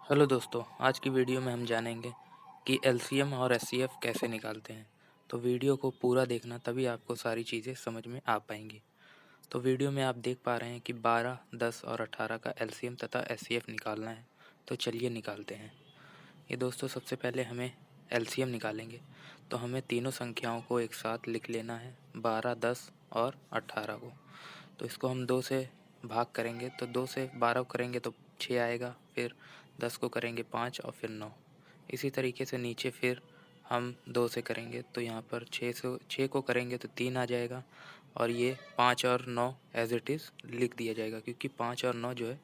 Hello दोस्तों, आज की वीडियो में हम जानेंगे कि एलसीएम और एचसीएफ कैसे निकालते हैं। तो वीडियो को पूरा देखना, तभी आपको सारी चीज़ें समझ में आ पाएंगी। तो वीडियो में आप देख पा रहे हैं कि 12, 10 और 18 का एलसीएम तथा एचसीएफ निकालना है। तो चलिए निकालते हैं। ये दोस्तों, सबसे पहले हमें एलसीएम निकालेंगे। तो हमें तीनों संख्याओं को एक साथ लिख लेना है, 12, 10 और 18 को। तो इसको हम 2 से भाग करेंगे, तो 2 से 12 को करेंगे तो 6 आएगा, फिर 10 को करेंगे 5 और फिर 9। इसी तरीके से नीचे फिर हम 2 से करेंगे, तो यहाँ पर 6 को करेंगे तो 3 आ जाएगा, और ये 5 और 9 एज़ इट इज़ लिख दिया जाएगा, क्योंकि 5 और 9 जो है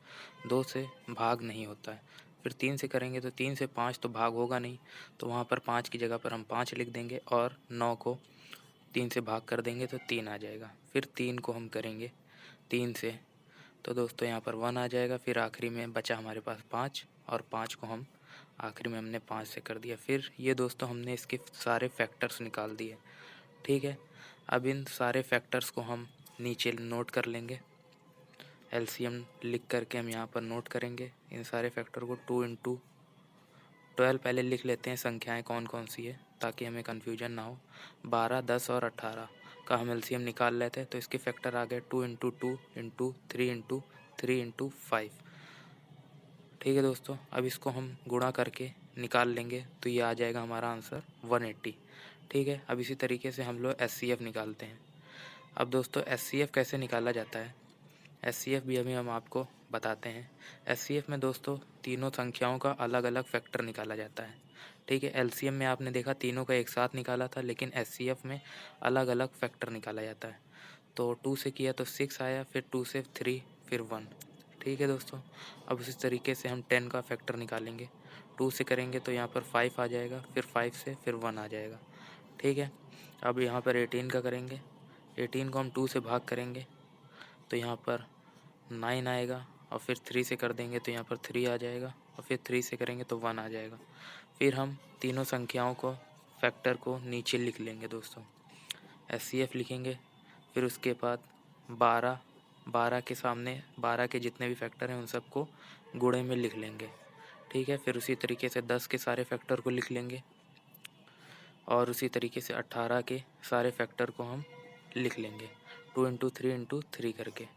2 से भाग नहीं होता है। फिर 3 से करेंगे तो 3 से 5 तो भाग होगा नहीं, तो वहाँ पर 5 की जगह पर हम 5 लिख देंगे, और 9 को 3 से भाग कर देंगे तो 3 आ जाएगा। फिर 3 को हम करेंगे 3 से, तो दोस्तों यहाँ पर 1 आ जाएगा। फिर आखिरी में बचा हमारे पास 5, और 5 को हम आखिरी में हमने 5 से कर दिया। फिर ये दोस्तों, हमने इसके सारे फैक्टर्स निकाल दिए। ठीक है, अब इन सारे फैक्टर्स को हम नीचे नोट कर लेंगे। एलसीएम लिख करके हम यहाँ पर नोट करेंगे इन सारे फैक्टर को। 2 इंटू 12 पहले लिख लेते हैं संख्याएं कौन कौन सी है, ताकि हमें कन्फ्यूजन ना हो। 12, 10 और 18 का हम एलसीएम निकाल लेते हैं, तो इसके फैक्टर आ गए 2 इंटू 2 इंटू 3 इंटू 3 इंटू 5। ठीक है दोस्तों, अब इसको हम गुणा करके निकाल लेंगे, तो ये आ जाएगा हमारा आंसर 180। ठीक है, अब इसी तरीके से हम लोग एचसीएफ निकालते हैं। अब दोस्तों, एचसीएफ कैसे निकाला जाता है, एचसीएफ भी अभी हम आपको बताते हैं। एचसीएफ में दोस्तों, तीनों संख्याओं का अलग अलग फैक्टर निकाला जाता है। ठीक है, एलसीएम में आपने देखा तीनों का एक साथ निकाला था, लेकिन एचसीएफ में अलग अलग फैक्टर निकाला जाता है। तो 2 से किया तो 6 आया, फिर 2 से 3, फिर 1। ठीक है दोस्तों, अब उसी तरीके से हम 10 का फैक्टर निकालेंगे। 2 से करेंगे तो यहाँ पर 5 आ जाएगा, फिर 5 से फिर 1 आ जाएगा। ठीक है, अब यहाँ पर 18 का करेंगे। 18 को हम 2 से भाग करेंगे तो यहाँ पर 9 आएगा, और फिर 3 से कर देंगे तो यहाँ पर 3 आ जाएगा, और फिर 3 से करेंगे तो 1 आ जाएगा। फिर हम तीनों संख्याओं को फैक्टर को नीचे लिख लेंगे दोस्तों। एचसीएफ लिखेंगे, फिर उसके बाद 12, 12 के सामने 12 के जितने भी फैक्टर हैं उन सबको गुणे में लिख लेंगे। ठीक है, फिर उसी तरीके से 10 के सारे फैक्टर को लिख लेंगे, और उसी तरीके से 18 के सारे फैक्टर को हम लिख लेंगे 2 इंटू 3 इंटू 3 करके।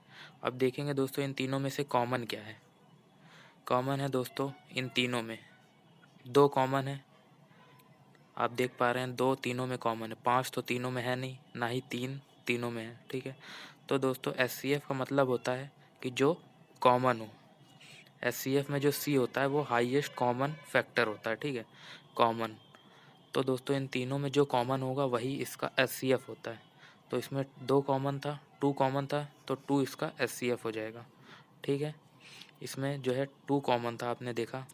अब देखेंगे दोस्तों, इन तीनों में से कॉमन क्या है। कॉमन है दोस्तों, इन तीनों में 2 कॉमन है। आप देख पा रहे हैं 2 तीनों में कॉमन है, 5 तो तीनों में है नहीं, ना ही 3 तीनों में है। ठीक है, तो दोस्तों एचसीएफ का मतलब होता है कि जो कॉमन हो। एचसीएफ में जो सी होता है वो हाईएस्ट कॉमन फैक्टर होता है। ठीक है, कॉमन। तो दोस्तों, इन तीनों में जो कॉमन होगा वही इसका एचसीएफ होता है। तो इसमें 2 कॉमन था, 2 कॉमन था, तो 2 इसका एचसीएफ हो जाएगा। ठीक है, इसमें जो है 2 कॉमन था, आपने देखा।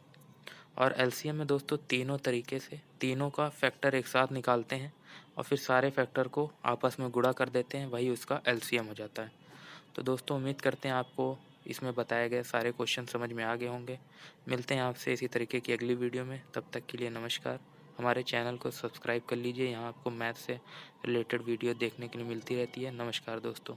और एलसीएम में दोस्तों, तीनों तरीके से तीनों का फैक्टर एक साथ निकालते हैं, और फिर सारे फैक्टर को आपस में गुणा कर देते हैं, वही उसका एलसीएम हो जाता है। तो दोस्तों, उम्मीद करते हैं आपको इसमें बताए गए सारे क्वेश्चन समझ में आ गए होंगे। मिलते हैं आपसे इसी तरीके की अगली वीडियो में, तब तक के लिए नमस्कार। हमारे चैनल को सब्सक्राइब कर लीजिए, यहाँ आपको मैथ से रिलेटेड वीडियो देखने के लिए मिलती रहती है। नमस्कार दोस्तों।